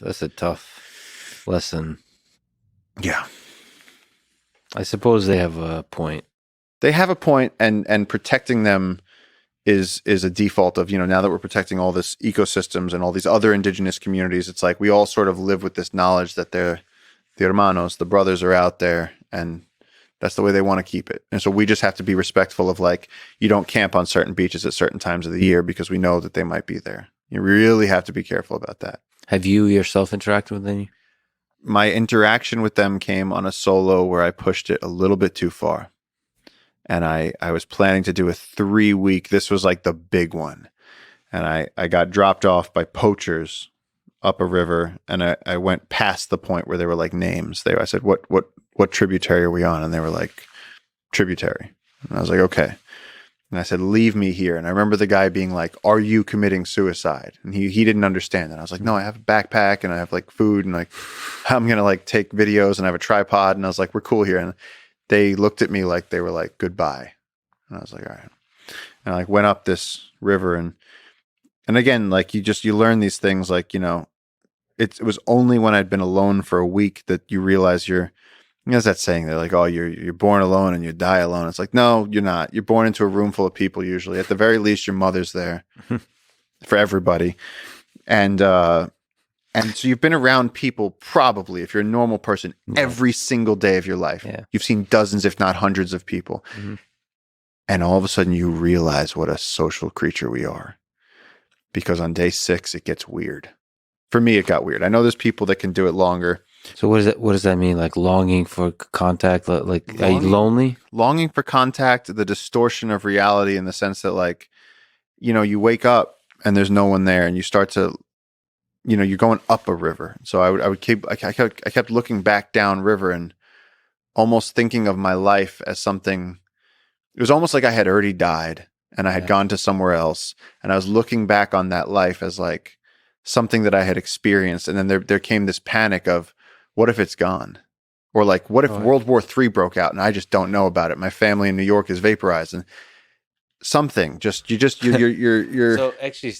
That's a tough lesson. Yeah. I suppose they have a point. They have a point, and protecting them is a default of, now that we're protecting all this ecosystems and all these other indigenous communities, it's like we all sort of live with this knowledge that they're the hermanos, the brothers are out there, and that's the way they want to keep it. And so we just have to be respectful of, like, you don't camp on certain beaches at certain times of the year because we know that they might be there. You really have to be careful about that. Have you yourself interacted with any? My interaction with them came on a solo where I pushed it a little bit too far. And I was planning to do a 3-week, this was like the big one. And I got dropped off by poachers up a river, and I went past the point where they were like names. I said, what tributary are we on? And they were like, tributary. And I was like, okay. And I said, leave me here. And I remember the guy being like, are you committing suicide? And he didn't understand that. I was like, no, I have a backpack and I have like food, and like I'm gonna like take videos, and I have a tripod. And I was like, we're cool here. And they looked at me like they were like, goodbye. And I was like, all right. And I like went up this river, and again, like you learn these things, like, it was only when I'd been alone for a week that you realize there's that saying, they're like, oh, you're born alone and you die alone. It's like, no, you're not. You're born into a room full of people usually. At the very least, your mother's there for everybody. And so you've been around people, probably, if you're a normal person, every single day of your life. Yeah. You've seen dozens, if not hundreds of people. Mm-hmm. And all of a sudden you realize what a social creature we are. Because on day 6, it gets weird. For me, it got weird. I know there's people that can do it longer. So what does that mean? Like longing for contact? Like are you lonely? Longing for contact, the distortion of reality, in the sense that, like, you wake up and there's no one there, and you start to, you're going up a river. So I kept looking back down river and almost thinking of my life as something. It was almost like I had already died and I had gone to somewhere else, and I was looking back on that life as like something that I had experienced. And then there came this panic of, what if it's gone? Or like, what if World War III broke out and I just don't know about it? My family in New York is vaporized, and something you're So actually,